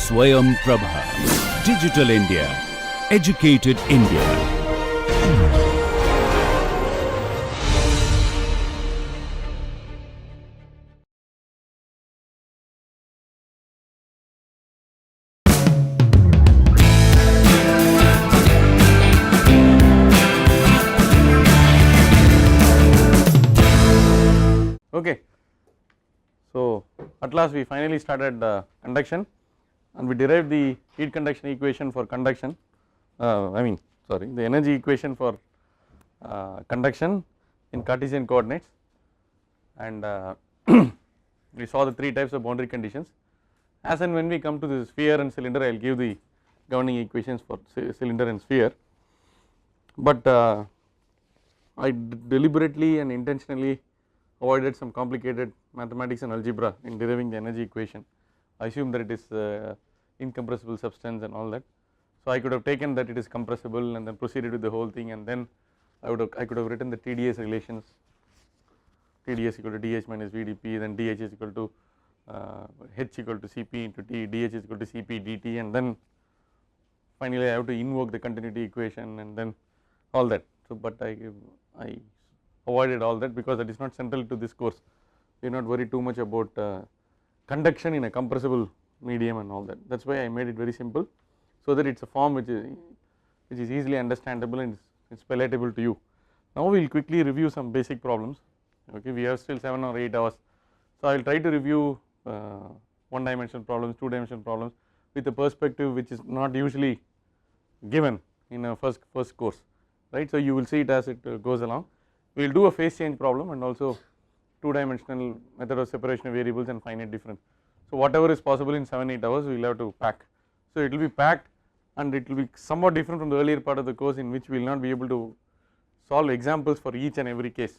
Swayam Prabha. Digital India. Educated India. Okay. So, at last we finally started conduction and we derived the heat conduction equation for conduction, the energy equation for conduction in Cartesian coordinates, and we saw the three types of boundary conditions. As and when we come to the sphere and cylinder, I will give the governing equations for cylinder and sphere, but I deliberately and intentionally avoided some complicated mathematics and algebra in deriving the energy equation. I assume that it is incompressible substance and all that. So I could have taken that it is compressible and then proceeded with the whole thing, and then I could have written the TdS relations, TdS equal to dH minus VdP, then dH is equal to H equal to Cp into T, dH is equal to Cp dt, and then finally I have to invoke the continuity equation and then all that. So, but I avoided all that because that is not central to this course. We are not worried too much about conduction in a compressible medium and all that. That is why I made it very simple, so that it is a form which is easily understandable and it is palatable to you. Now we will quickly review some basic problems. Okay, we have still 7 or 8 hours, so I will try to review one dimensional problems, two dimensional problems with a perspective which is not usually given in a first course, right. So you will see it as it goes along. We will do a phase change problem and also two dimensional method of separation of variables and finite difference. So whatever is possible in 7-8 hours we will have to pack. So it will be packed and it will be somewhat different from the earlier part of the course, in which we will not be able to solve examples for each and every case.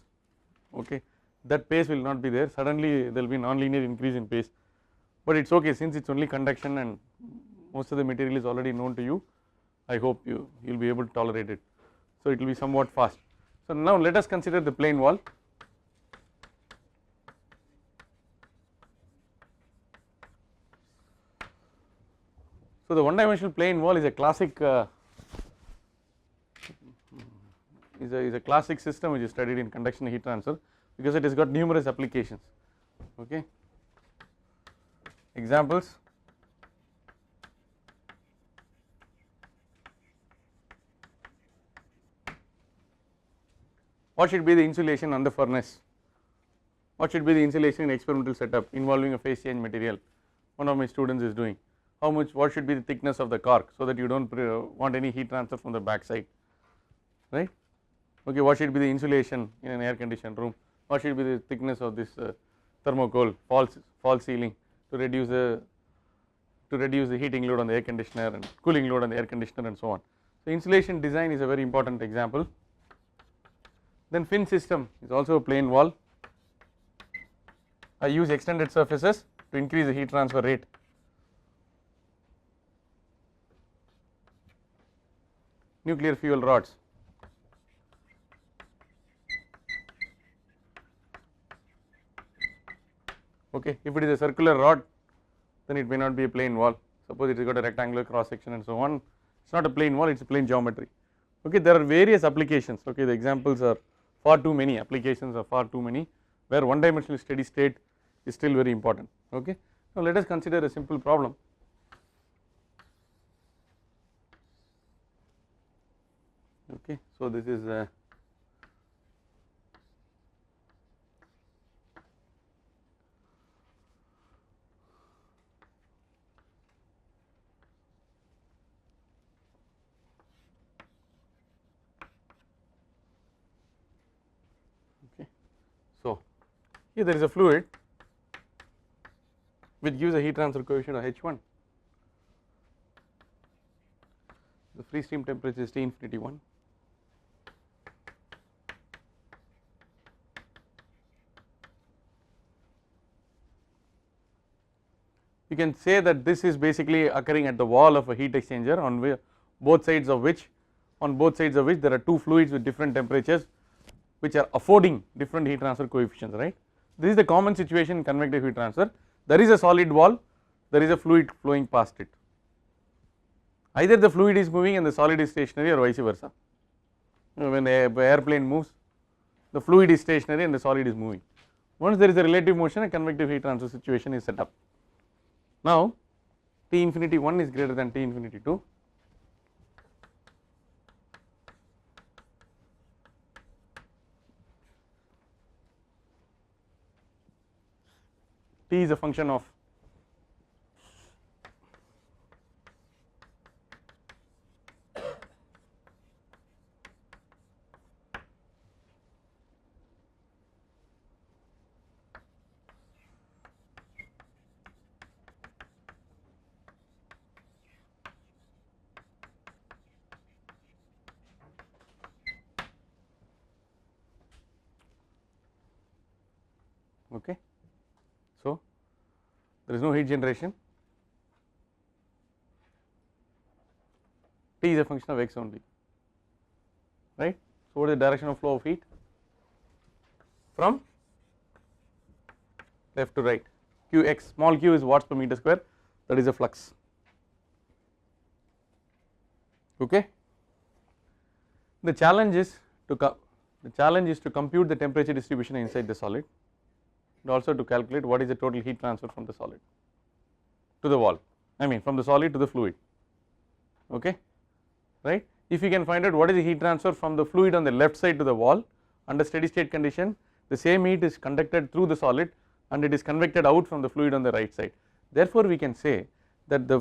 Okay, that pace will not be there. Suddenly there will be nonlinear increase in pace, but it is okay since it is only conduction and most of the material is already known to you. I hope you will be able to tolerate it. So it will be somewhat fast. So now let us consider the plane wall. So the one dimensional plane wall is a classic is a classic system which is studied in conduction and heat transfer because it has got numerous applications. Okay. Examples: what should be the insulation on the furnace? What should be the insulation in experimental setup involving a phase change material? One of my students is doing. What should be the thickness of the cork so that you do not want any heat transfer from the back side, right. Okay, what should be the insulation in an air conditioned room? What should be the thickness of this thermocol false ceiling to reduce the heating load on the air conditioner and cooling load on the air conditioner and so on. So insulation design is a very important example. Then fin system is also a plane wall. I use extended surfaces to increase the heat transfer rate. Nuclear fuel rods. Okay, if it is a circular rod, then it may not be a plane wall. Suppose it has got a rectangular cross section and so on. It is not a plane wall, it is a plane geometry. Okay, there are various applications. Okay, the examples are far too many, applications are far too many, where one dimensional steady state is still very important. Okay, now let us consider a simple problem. Okay, so this is okay. So here there is a fluid which gives a heat transfer coefficient of H1. The free stream temperature is T infinity 1. You can say that this is basically occurring at the wall of a heat exchanger on both sides of which there are two fluids with different temperatures which are affording different heat transfer coefficients, right. This is the common situation in convective heat transfer. There is a solid wall, there is a fluid flowing past it. either the fluid is moving and the solid is stationary or vice versa. When the airplane moves, the fluid is stationary and the solid is moving. Once there is a relative motion, a convective heat transfer situation is set up. Now T infinity 1 is greater than T infinity 2. T is a function of okay. So there is no heat generation, T is a function of x only, right. So what is the direction of flow of heat? From left to right, Qx, small q is watts per meter square, that is a flux, okay. The challenge is to compute the temperature distribution inside the solid, and also to calculate what is the total heat transfer from the solid to the wall, I mean from the solid to the fluid, okay, right. If you can find out what is the heat transfer from the fluid on the left side to the wall under steady state condition, the same heat is conducted through the solid and it is convected out from the fluid on the right side. Therefore we can say that the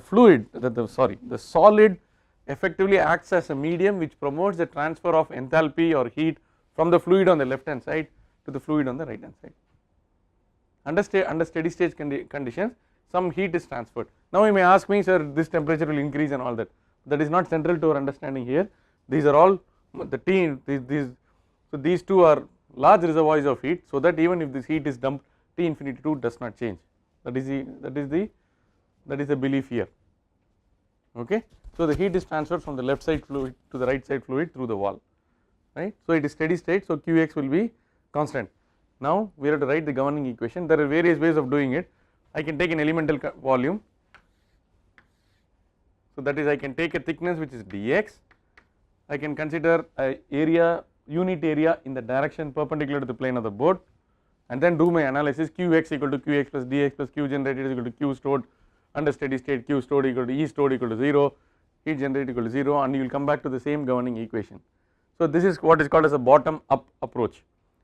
solid effectively acts as a medium which promotes the transfer of enthalpy or heat from the fluid on the left hand side to the fluid on the right hand side. Under steady state conditions, some heat is transferred. Now you may ask me, sir, this temperature will increase and all that. That is not central to our understanding here. These are all the so these two are large reservoirs of heat, so that even if this heat is dumped, T infinity 2 does not change. That is the belief here, okay. So the heat is transferred from the left side fluid to the right side fluid through the wall, right. So it is steady state, so Qx will be constant. Now we have to write the governing equation. There are various ways of doing it. I can take an elemental volume, so that is I can take a thickness which is dx, I can consider a unit area in the direction perpendicular to the plane of the board, and then do my analysis. Qx equal to Qx plus dx plus Q generated is equal to Q stored under steady state, Q stored equal to E stored equal to 0, heat generated equal to 0, and you will come back to the same governing equation. So this is what is called as a bottom up approach,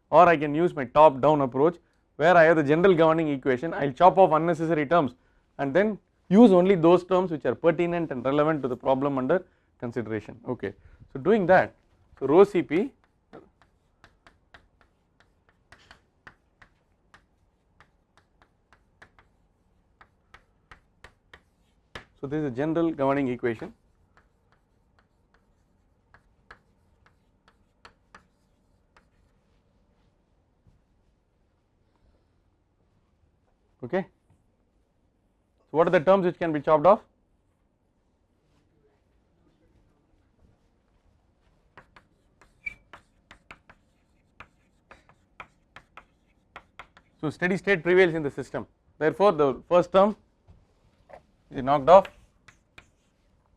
or I can use my top down approach where I have the general governing equation. I will chop off unnecessary terms and then use only those terms which are pertinent and relevant to the problem under consideration, okay. So doing that, so rho Cp so this is a general governing equation, okay. So what are the terms which can be chopped off? So steady state prevails in the system, therefore the first term is knocked off.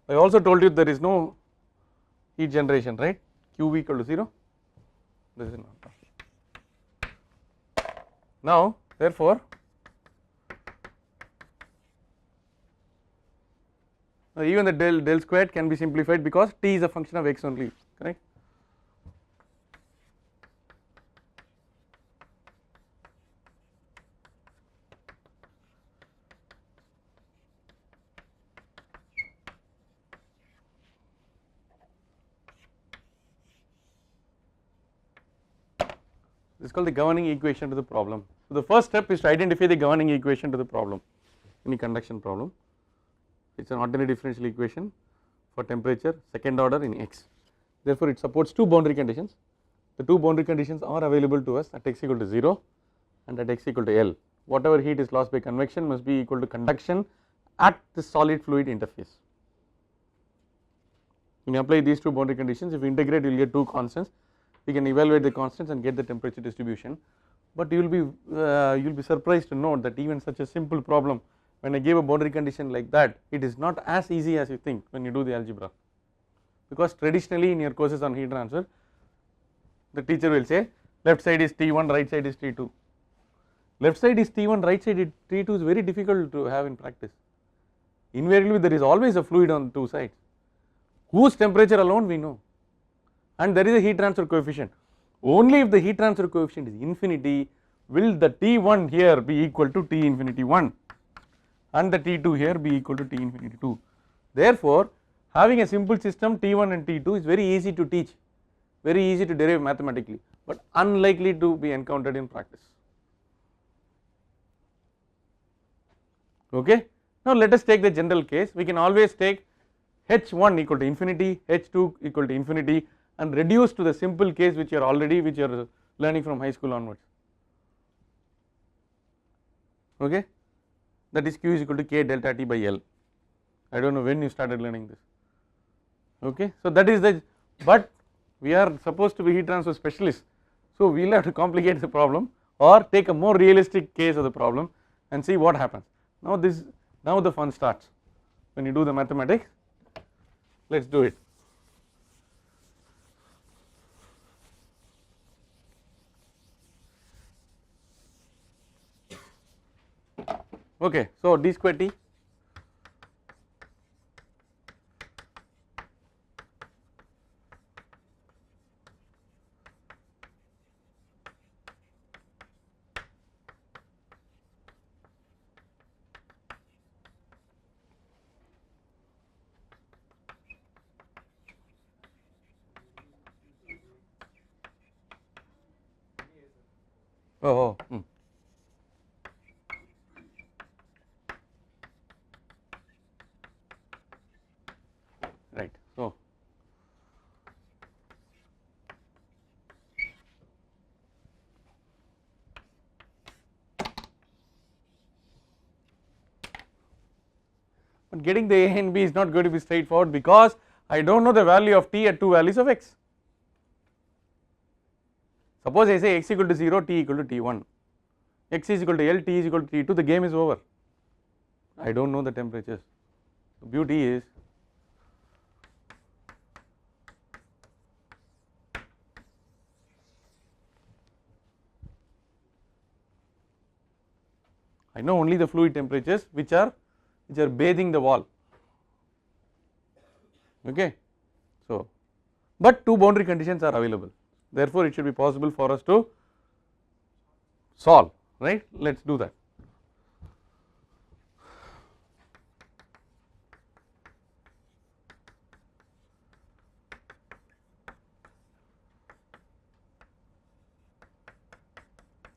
I also told you there is no heat generation, right, Q equal to 0, this is knocked off. Now therefore even the del squared can be simplified because T is a function of x only, correct. This is called the governing equation to the problem. So the first step is to identify the governing equation to the problem, any conduction problem. It is an ordinary differential equation for temperature second order in x. Therefore it supports two boundary conditions. The two boundary conditions are available to us at x equal to 0 and at x equal to L. Whatever heat is lost by convection must be equal to conduction at the solid fluid interface. When you apply these two boundary conditions, if you integrate you will get two constants. We can evaluate the constants and get the temperature distribution, but you will be surprised to note that even such a simple problem when I gave a boundary condition like that, it is not as easy as you think when you do the algebra, because traditionally in your courses on heat transfer, the teacher will say left side is T1, right side is T2. Left side is T1, right side is T2 is very difficult to have in practice. Invariably there is always a fluid on two sides, whose temperature alone we know, and there is a heat transfer coefficient. Only if the heat transfer coefficient is infinity will the T1 here be equal to T infinity 1 and the T2 here be equal to T infinity 2. Therefore, having a simple system T1 and T2 is very easy to teach, very easy to derive mathematically, but unlikely to be encountered in practice. Okay. Now let us take the general case. We can always take H1 equal to infinity, H2 equal to infinity, and reduce to the simple case which you are learning from high school onwards. Okay, that is Q is equal to K delta T by L. I do not know when you started learning this. Okay, so that is the, but we are supposed to be heat transfer specialists, so we will have to complicate the problem or take a more realistic case of the problem and see what happens. Now the fun starts when you do the mathematics. Let us do it. Okay, so d square T right. So but getting the A and B is not going to be straightforward because I do not know the value of T at two values of X. Suppose I say X equal to 0, T equal to T1, X is equal to L, T is equal to T2, the game is over. I do not know the temperatures. The beauty is I know only the fluid temperatures which are bathing the wall. Okay, so but two boundary conditions are available, therefore it should be possible for us to solve, right. Let us do that.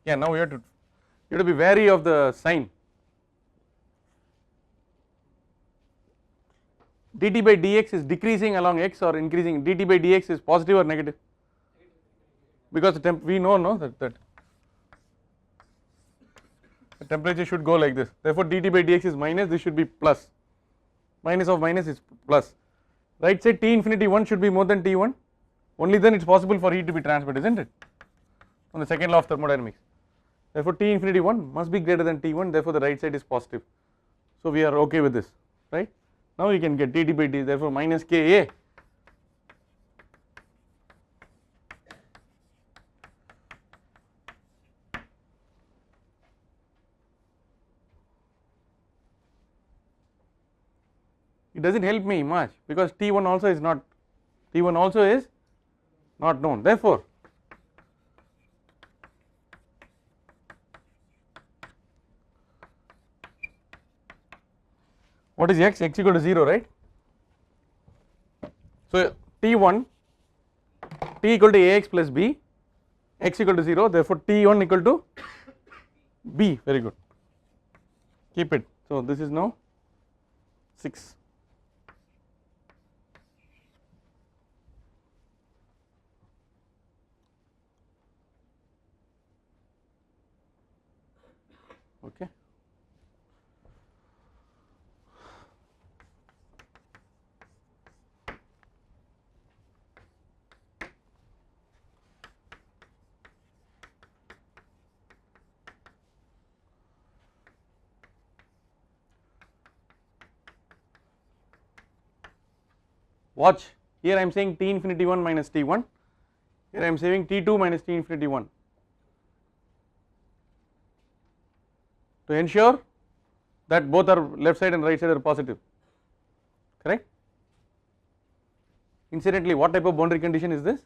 Yeah, now you have to be wary of the sign. dt by dx is decreasing along x or increasing, dt by dx is positive or negative, because the we know that the temperature should go like this, therefore dt by dx is minus, this should be plus, minus of minus is plus, right side T infinity 1 should be more than T1, only then it is possible for heat to be transferred, is not it, on the second law of thermodynamics. Therefore T infinity 1 must be greater than T1, therefore the right side is positive, so we are okay with this, right. Now you can get dt by d, therefore minus Ka, it does not help me much because T1 also is not known, therefore what is x equal to 0, right. So T1 T equal to Ax plus B, x equal to 0, therefore T1 equal to B, very good, keep it. So this is now 6. Okay. Watch, here I am saying T infinity 1 minus T1, here I am saying T2 minus T infinity 1 to ensure that both are left side and right side are positive, correct. Incidentally, what type of boundary condition is this?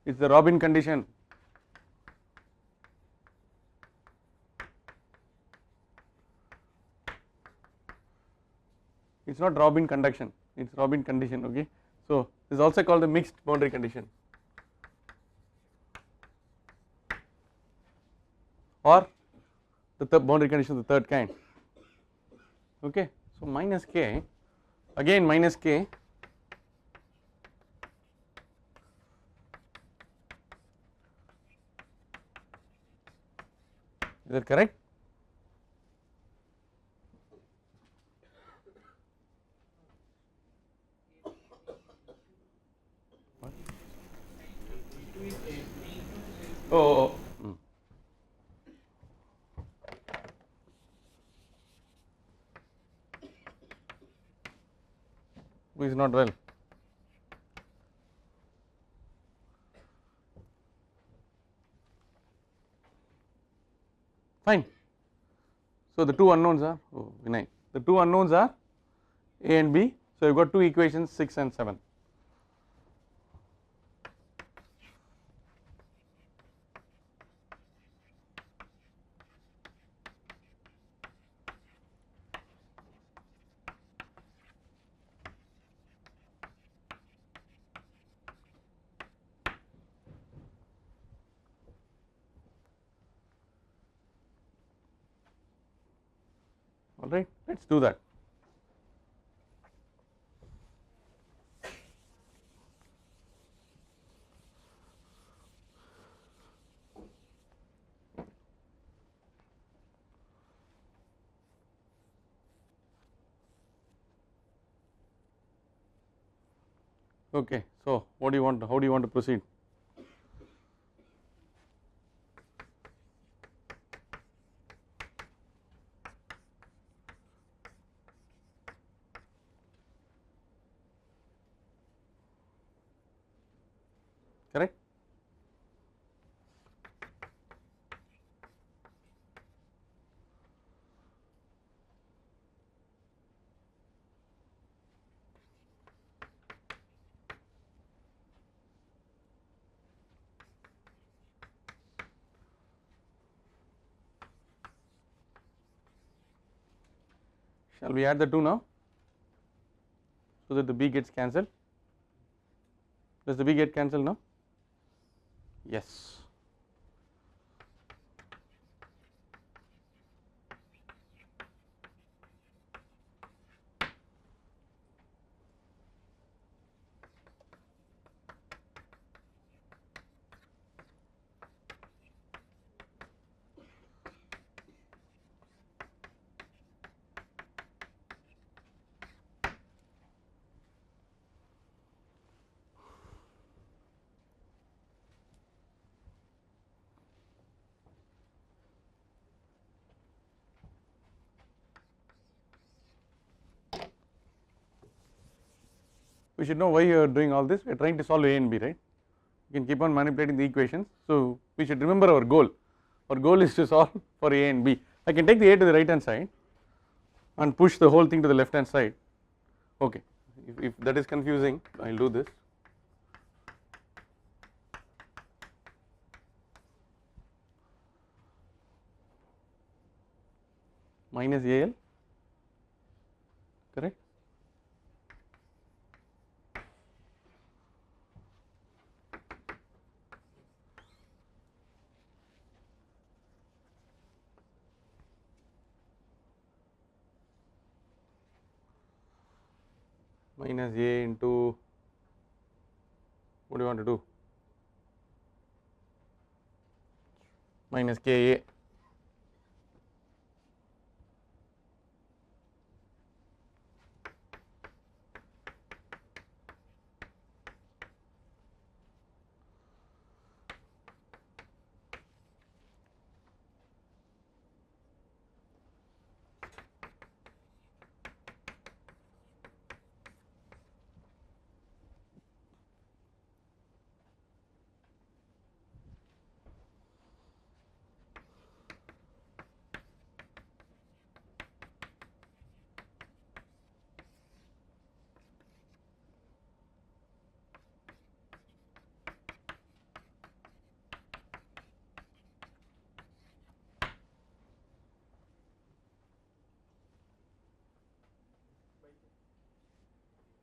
It is the Robin condition. It is not Robin conduction, it is Robin condition, okay. So this is also called the mixed boundary condition or the boundary condition of the third kind, okay. So minus k, again minus k, is that correct? What? Oh. Who is not well? Fine. So the two unknowns are, oh Vinay, the two unknowns are A and B. So you have got two equations 6 and 7. Alright, let us do that. Okay, so what do you want, how do you want to proceed? Correct? Shall we add the 2 now so that the B gets cancelled? Does the B get cancelled now? Yes. We should know why you are doing all this. We are trying to solve A and B, right? You can keep on manipulating the equations. So we should remember our goal. Our goal is to solve for A and B. I can take the A to the right hand side and push the whole thing to the left hand side. Okay, if that is confusing, I will do this. Minus AL, correct? Minus A into, what do you want to do? Minus KA.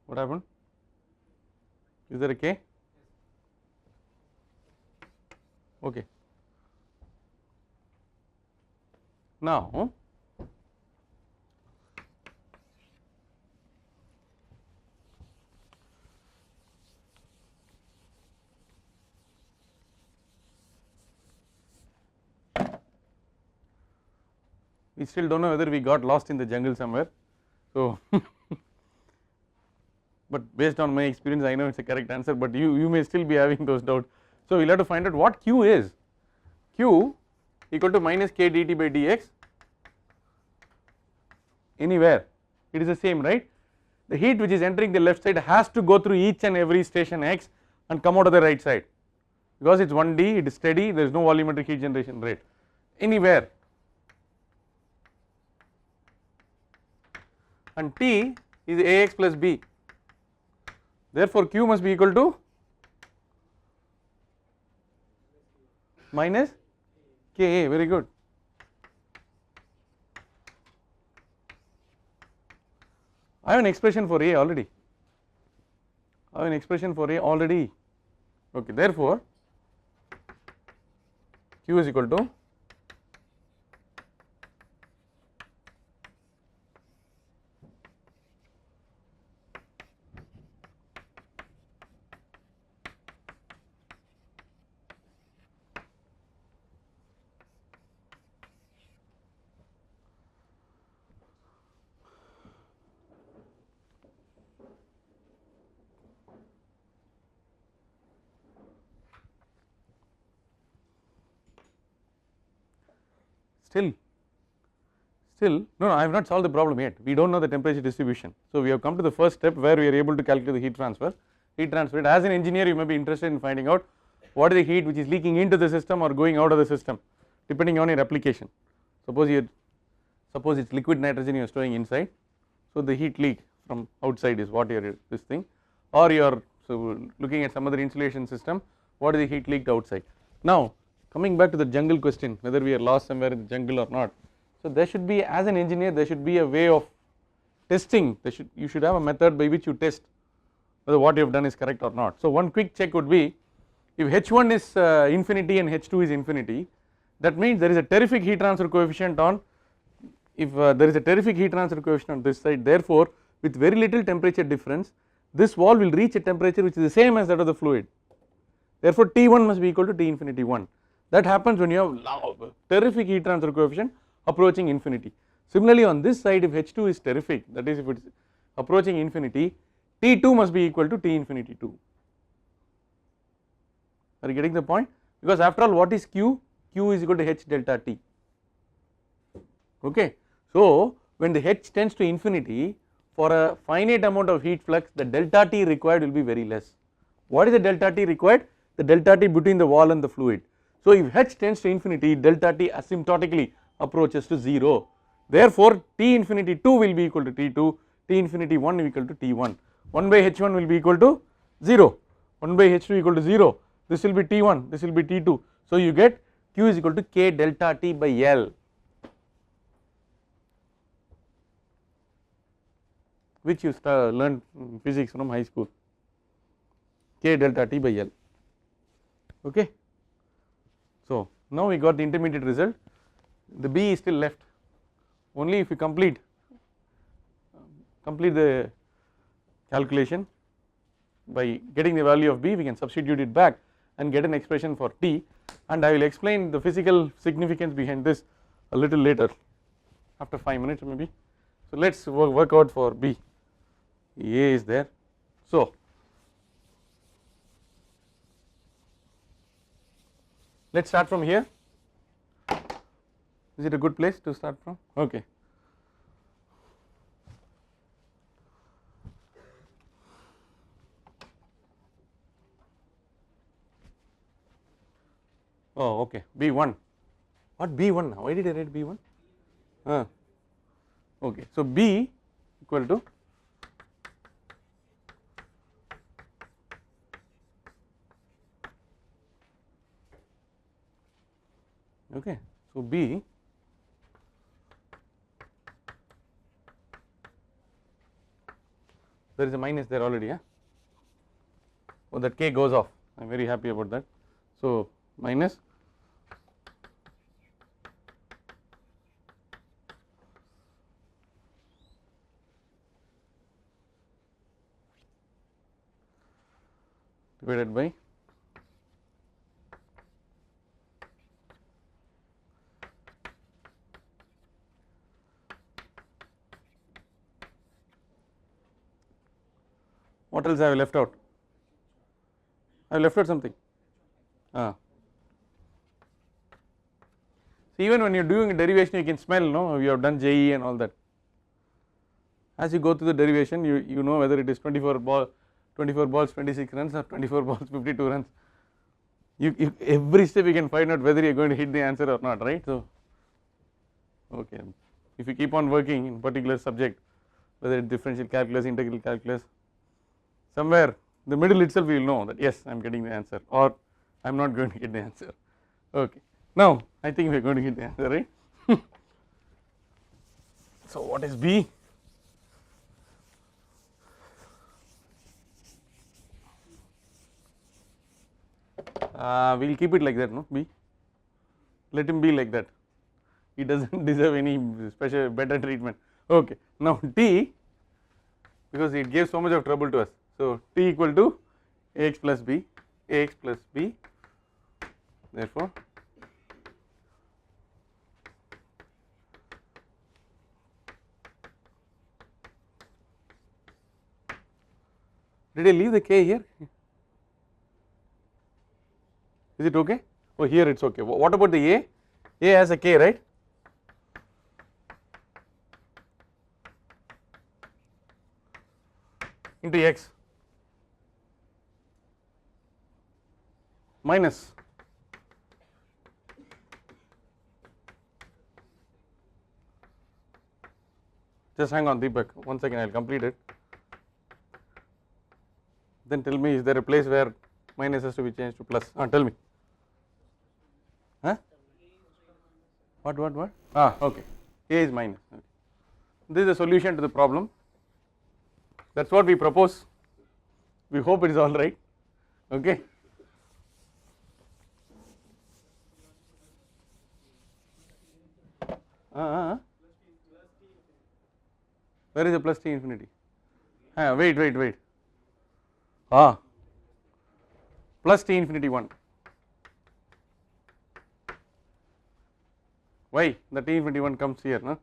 What happened? Is there a K? Okay. Now we still don't know whether we got lost in the jungle somewhere. So but based on my experience I know it's a correct answer, but you may still be having those doubts. So we'll have to find out what Q is. Q equal to minus K dt by dx anywhere, it is the same, right? The heat which is entering the left side has to go through each and every station X and come out of the right side, because it is 1D, it is steady, there is no volumetric heat generation rate anywhere, and T is Ax plus B, therefore Q must be equal to minus Ka, very good. I have an expression for A already, okay, therefore Q is equal to still no, I have not solved the problem yet, we do not know the temperature distribution. So we have come to the first step where we are able to calculate the heat transfer. As an engineer you may be interested in finding out what is the heat which is leaking into the system or going out of the system depending on your application. Suppose it's liquid nitrogen you are storing inside, so the heat leak from outside is what your this thing, or you are looking at some other insulation system, what is the heat leaked outside. Now coming back to the jungle question, whether we are lost somewhere in the jungle or not. So there should be, as an engineer there should be a way of testing, you should have a method by which you test whether what you have done is correct or not. So one quick check would be, if H1 is infinity and H2 is infinity, that means there is a terrific heat transfer coefficient on, if there is a terrific heat transfer coefficient on this side, therefore with very little temperature difference this wall will reach a temperature which is the same as that of the fluid, therefore T1 must be equal to T infinity 1. That happens when you have terrific heat transfer coefficient approaching infinity. Similarly on this side, if H2 is terrific, that is if it is approaching infinity, T2 must be equal to T infinity 2. Are you getting the point? Because after all what is Q? Q is equal to H delta T, okay. So when the H tends to infinity, for a finite amount of heat flux the delta T required will be very less. What is the delta T required? The delta T between the wall and the fluid. So if H tends to infinity, delta T asymptotically approaches to 0, therefore T infinity 2 will be equal to T2, T infinity 1 will be equal to T1, 1 by H1 will be equal to 0, 1 by H2 equal to 0, this will be T1, this will be T2, so you get Q is equal to K delta T by L, which you learned physics from high school, K delta T by L, okay. So now we got the intermediate result, the B is still left, only if you complete the calculation by getting the value of B we can substitute it back and get an expression for T, and I will explain the physical significance behind this a little later after 5 minutes maybe. So let us work out for B. A is there, so let us start from here. Is it a good place to start from? Okay. Oh, okay. B1. What B1 now? Why did I write B1? Okay. So B equal to okay. So B there is a minus there already, yeah. So that k goes off, I am very happy about that. So minus divided by what else I have left out? I have left out something. So even when you are doing a derivation you can smell, no, you have done JE and all that. As you go through the derivation you know whether it is 24 balls 26 runs or 24 balls 52 runs. You every step you can find out whether you are going to hit the answer or not, right. So okay, if you keep on working in particular subject, whether it is differential calculus, integral calculus, somewhere in the middle itself you will know that yes I am getting the answer or I am not going to get the answer. Okay, now I think we are going to get the answer, right. So what is B? We will keep it like that, no, B, let him be like that, he does not deserve any special better treatment. Okay, now T, because it gave so much of trouble to us, so T equal to Ax plus B, therefore did I leave the K here? Is it okay? Oh, here it is okay. What about the A? A has a K, right? Into X minus just hang on Deepak, one second I will complete it, then tell me is there a place where minus has to be changed to plus, tell me. What? Okay, A is minus, okay. This is the solution to the problem, that is what we propose, we hope it is all right, okay. Where is the plus T infinity? Wait, plus T infinity 1. Why the T infinity 1 comes here, no?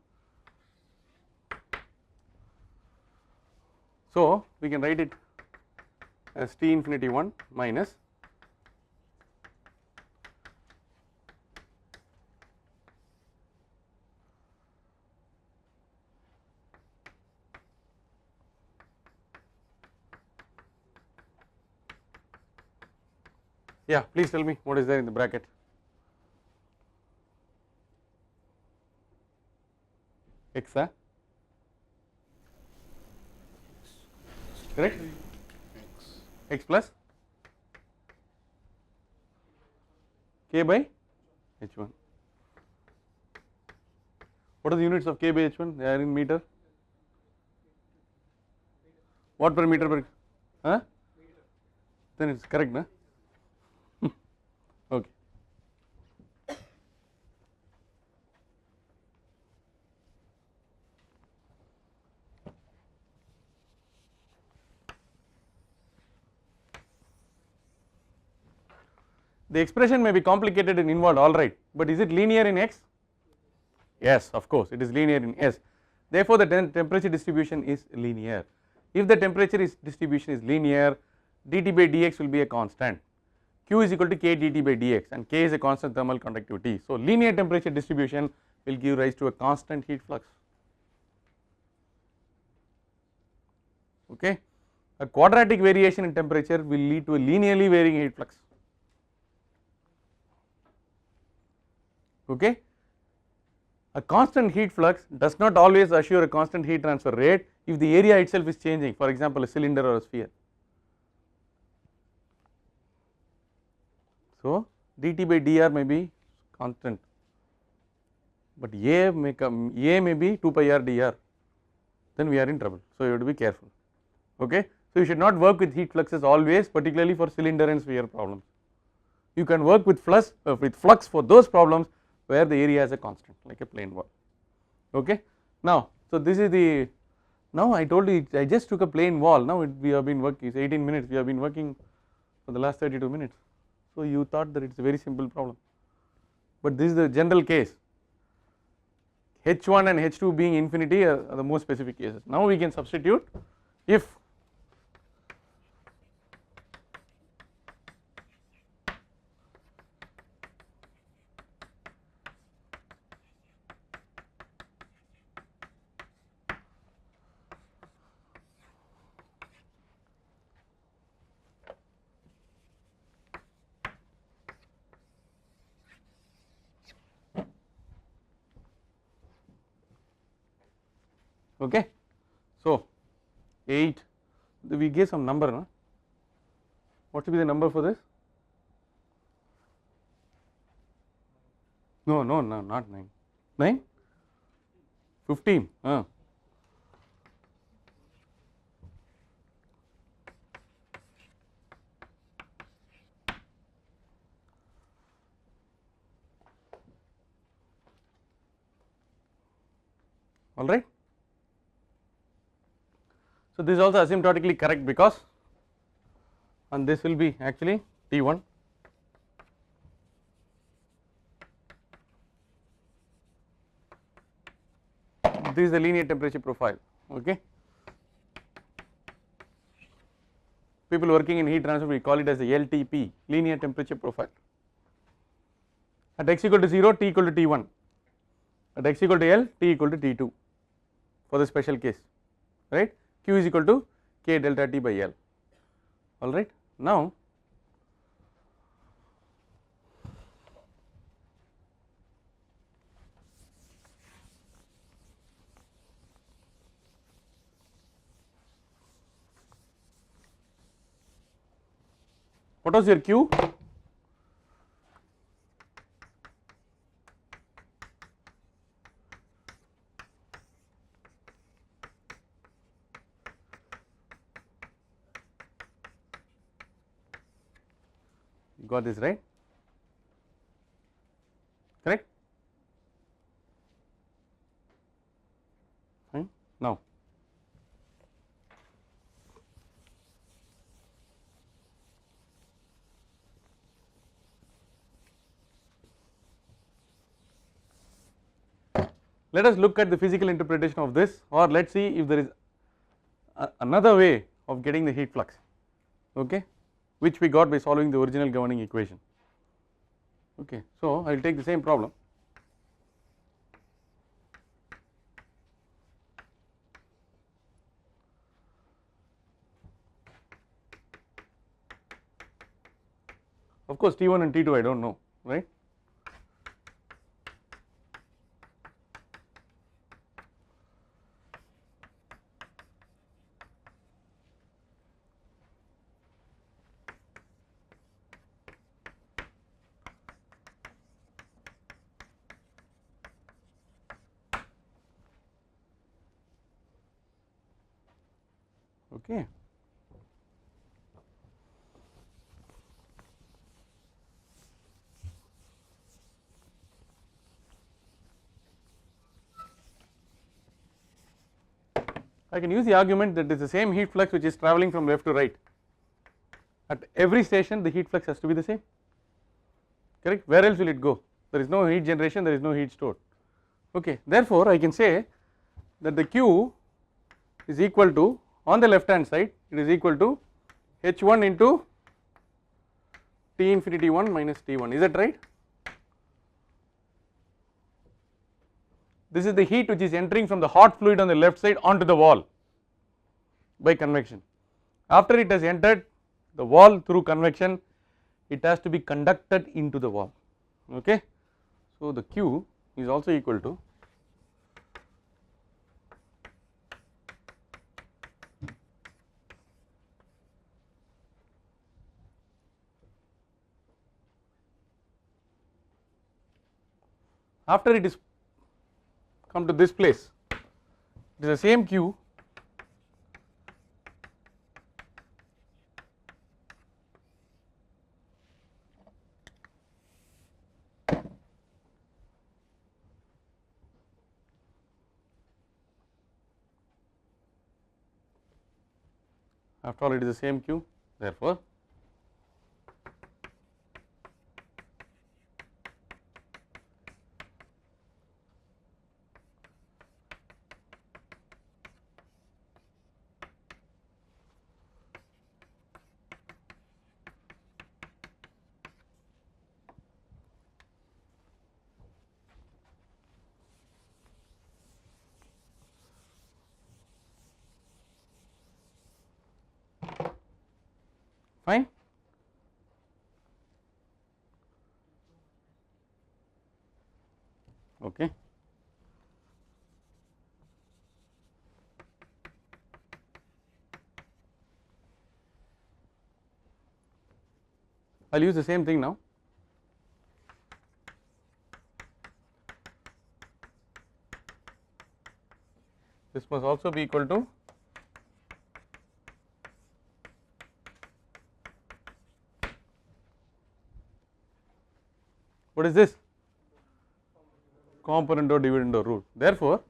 So we can write it as T infinity 1 minus yeah, please tell me what is there in the bracket. X, correct? X plus K by H1. What are the units of K by H1? They are in meter. What per meter per? Then it is correct, na? Okay. The expression may be complicated and involved, all right, but is it linear in X? Yes, of course, it is linear in S. Therefore, the temperature distribution is linear. If the temperature distribution is linear, dt by dx will be a constant. Q is equal to k dt by dx, and k is a constant thermal conductivity. So, linear temperature distribution will give rise to a constant heat flux. Okay, a quadratic variation in temperature will lead to a linearly varying heat flux. Okay, a constant heat flux does not always assure a constant heat transfer rate if the area itself is changing, for example a cylinder or a sphere. So dt by dr may be constant, but A may be 2 pi r dr, then we are in trouble. So you have to be careful. okay. So you should not work with heat fluxes always, particularly for cylinder and sphere problems. You can work with flux for those problems where the area is a constant like a plane wall, okay. Now, so this is the, now I told you I just took a plane wall, now we have been working, it's 18 minutes, we have been working for the last 32 minutes. So you thought that it is a very simple problem, but this is the general case. H1 and H2 being infinity are the most specific cases. Now we can substitute if okay. So 8, we gave some number, no? What should be the number for this? No, not 9, 9, 15, all right. So this is also asymptotically correct because, and this will be actually T1, this is the linear temperature profile, okay. People working in heat transfer, we call it as the LTP, linear temperature profile. At x equal to 0, T equal to T1, at x equal to L, T equal to T2 for the special case, right. Q is equal to K delta T by L, all right. Now what was your Q? You got this right? Correct? Fine. Now let us look at the physical interpretation of this, or let us see if there is another way of getting the heat flux, okay, which we got by solving the original governing equation, okay. So I will take the same problem. Of course T1 and T2 I do not know, right. Okay. I can use the argument that it is the same heat flux which is travelling from left to right. At every station the heat flux has to be the same, correct. Where else will it go? There is no heat generation, there is no heat stored, okay. Therefore I can say that the Q is equal to, on the left hand side it is equal to H1 into T infinity 1 minus T1, is that right? This is the heat which is entering from the hot fluid on the left side onto the wall by convection. After it has entered the wall through convection, it has to be conducted into the wall, okay. So the Q is also equal to after it is come to this place, it is the same Q after all it is the same Q, therefore fine. Okay. I will use the same thing now. This must also be equal to what is this? Component or dividend or rule. Therefore,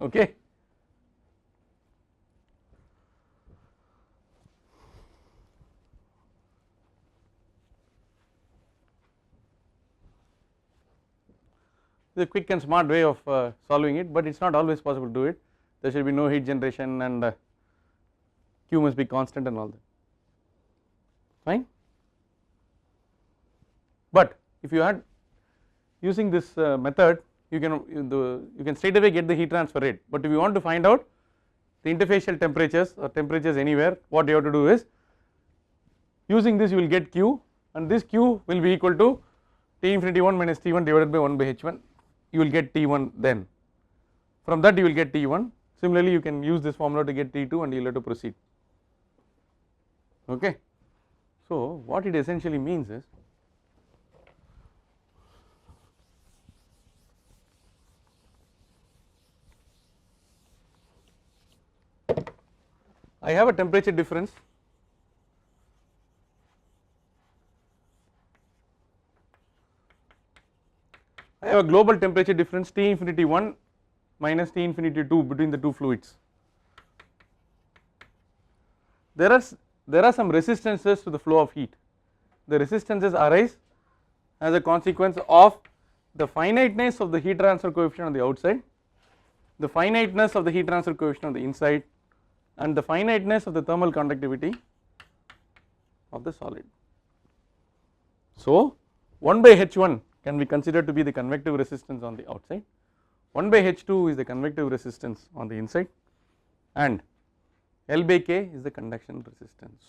okay. This is a quick and smart way of solving it, but it is not always possible to do it. There should be no heat generation and Q must be constant and all that, fine. But if you had using this method, you can straight away get the heat transfer rate, but if you want to find out the interfacial temperatures or temperatures anywhere, what you have to do is using this you will get Q, and this Q will be equal to T infinity 1 minus T1 divided by 1 by H1, you will get T1 then, from that you will get T1. Similarly you can use this formula to get T2 and you will have to proceed, okay. So what it essentially means is I have a temperature difference I have a global temperature difference T infinity 1 minus T infinity 2 between the two fluids. There are some resistances to the flow of heat. The resistances arise as a consequence of the finiteness of the heat transfer coefficient on the outside, the finiteness of the heat transfer coefficient on the inside, and the finiteness of the thermal conductivity of the solid. So 1 by H1 can be considered to be the convective resistance on the outside, 1 by H2 is the convective resistance on the inside, and L by K is the conduction resistance.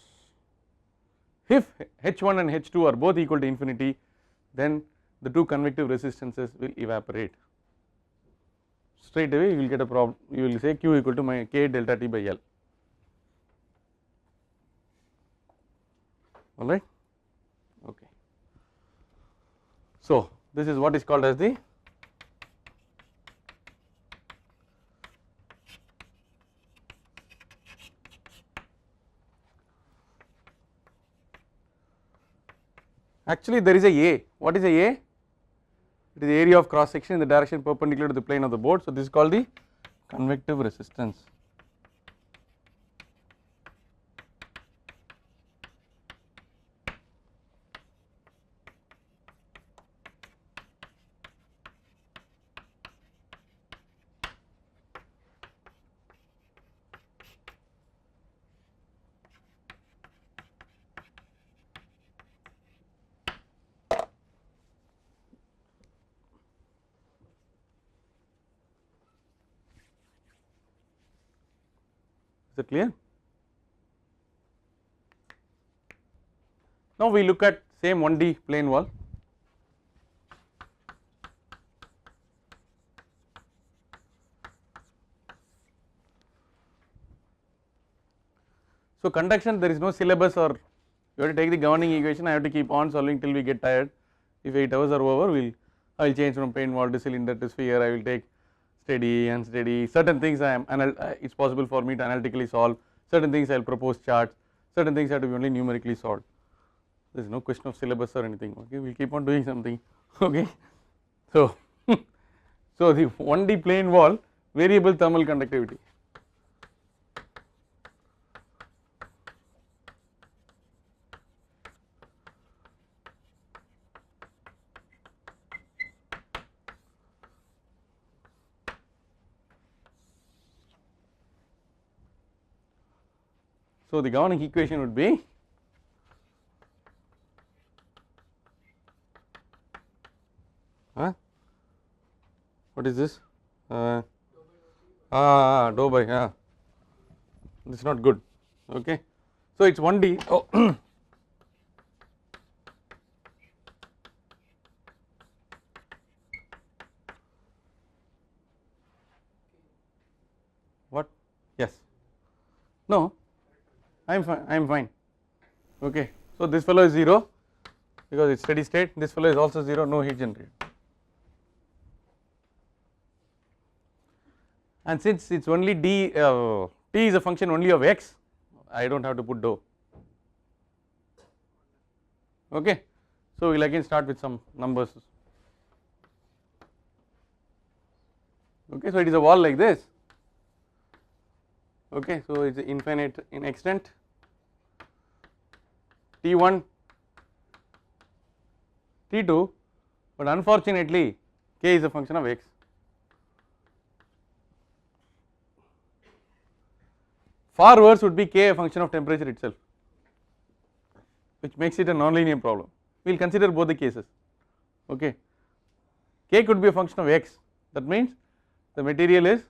If H1 and H2 are both equal to infinity, then the two convective resistances will evaporate. Straight away you will get a problem, you will say Q equal to my K delta T by L, alright, okay. So this is what is called as the actually there is a A. What is a A? It is the area of cross section in the direction perpendicular to the plane of the board. So this is called the convective resistance. Is it clear? Now we look at same 1D plane wall. So conduction there is no syllabus, or you have to take the governing equation. I have to keep on solving till we get tired. If 8 hours are over, I will change from plane wall to cylinder to sphere. I will take steady, unsteady, certain things it's possible for me to analytically solve, certain things I will propose charts, certain things have to be only numerically solved. There is no question of syllabus or anything, okay, we will keep on doing something, okay. So, so the 1D plane wall, variable thermal conductivity. So the governing equation would be what is this? Dou by this is not good, okay. So it's 1D. Oh. What? Yes. No. I am fine, okay. So this fellow is 0 because it's steady state, this fellow is also 0, no heat generated. And since it's only t is a function only of x, I don't have to put dou, okay. So we'll again start with some numbers, okay. So it is a wall like this, okay. So it's infinite in extent, T1, T2, but unfortunately k is a function of x. Far worse would be k a function of temperature itself, which makes it a nonlinear problem. We will consider both the cases, okay. K could be a function of x, that means the material is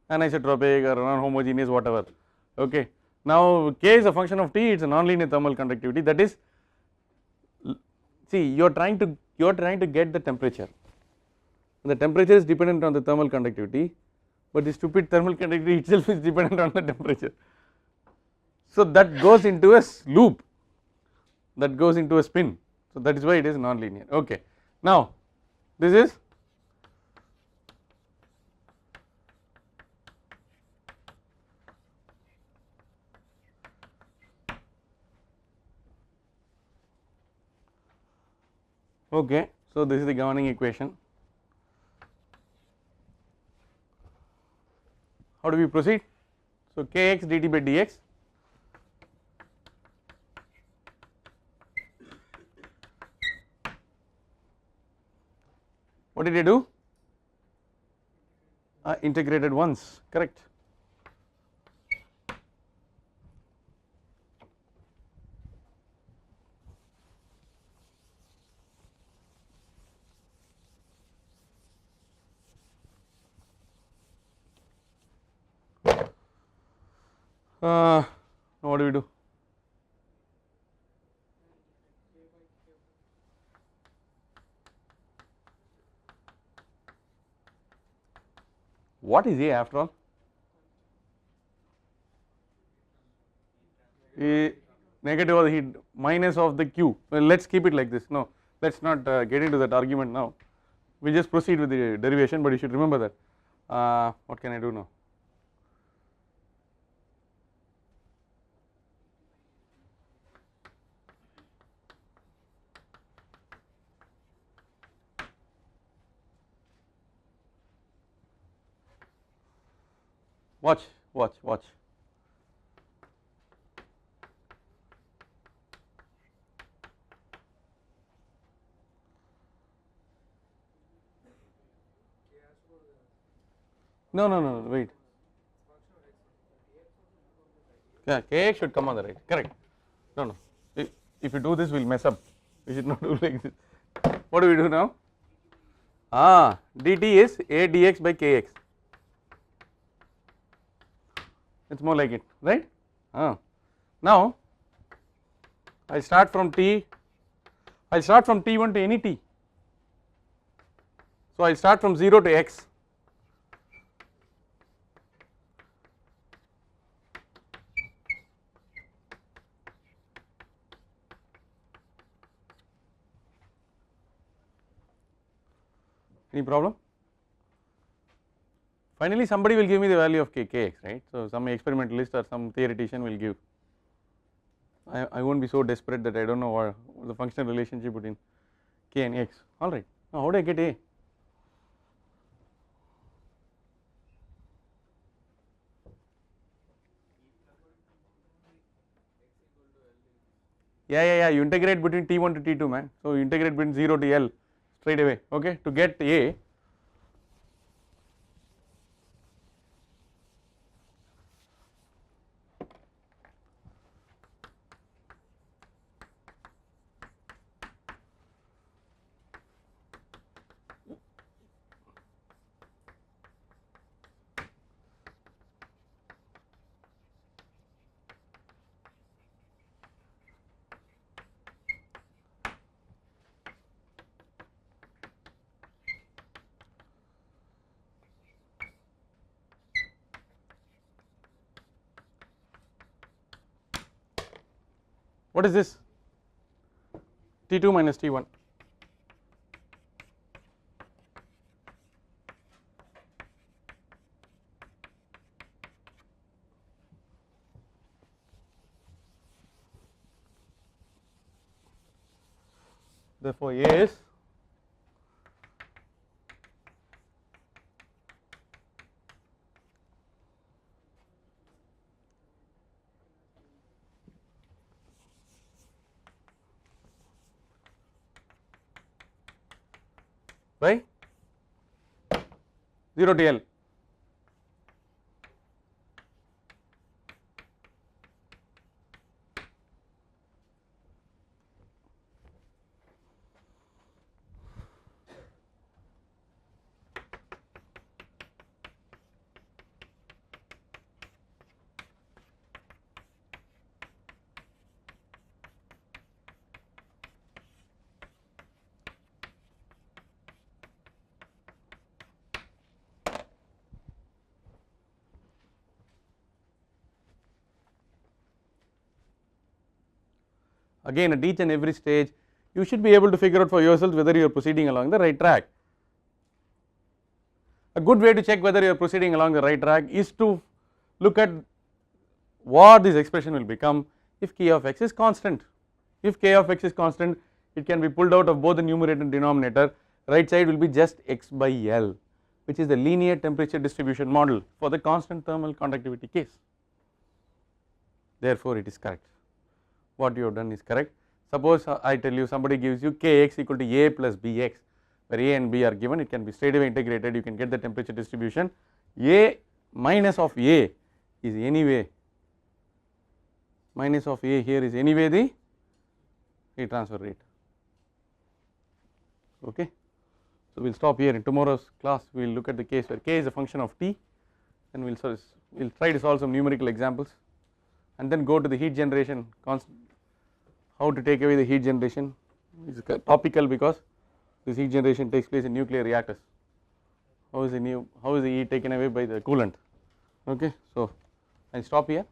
anisotropic or non-homogeneous, whatever, okay. Now k is a function of t, it is a nonlinear thermal conductivity, that is, see you are trying to get the temperature, the temperature is dependent on the thermal conductivity, but the stupid thermal conductivity itself is dependent on the temperature. So that goes into a loop, that goes into a spin, so that is why it is nonlinear, okay. Now this is okay. So this is the governing equation. How do we proceed? So kx dt by dx, what did I do? Integrated once, correct. What do we do? What is A after all? A negative of the heat minus of the Q. Well, let us keep it like this. No, let us not get into that argument now. We just proceed with the derivation, but you should remember that. What can I do now? Watch. No, wait. Yeah, kx should come on the right, correct. No. If you do this, we will mess up. We should not do like this. What do we do now? dt is A dx by kx. It is more like it, right? Now I start from t, I will start from t1 to any t. So I will start from 0 to x. any problem? Finally somebody will give me the value of kx, right. So some experimentalist or some theoretician will give. I won't be so desperate that I don't know what the functional relationship between k and x. Alright, now how do I get a? Yeah, you integrate between t1 to t2, man. So you integrate between 0 to L straight away, okay, to get a. What is this? T2 minus T1. Therefore, A is by 0 to L. Again at each and every stage you should be able to figure out for yourself whether you are proceeding along the right track. A good way to check whether you are proceeding along the right track is to look at what this expression will become if k of x is constant. If k of x is constant, it can be pulled out of both the numerator and denominator. Right side will be just x by L, which is the linear temperature distribution model for the constant thermal conductivity case. Therefore it is correct. What you have done is correct. Suppose I tell you somebody gives you kx equal to a plus bx, where a and b are given, it can be straight away integrated, you can get the temperature distribution. A minus of a is anyway, minus of a here is anyway the heat transfer rate, okay. So we will stop here. In tomorrow's class we will look at the case where k is a function of t, and we will try to solve some numerical examples, and then go to the heat generation, how to take away the heat generation is topical because this heat generation takes place in nuclear reactors. How is the heat taken away by the coolant, okay. So I stop here.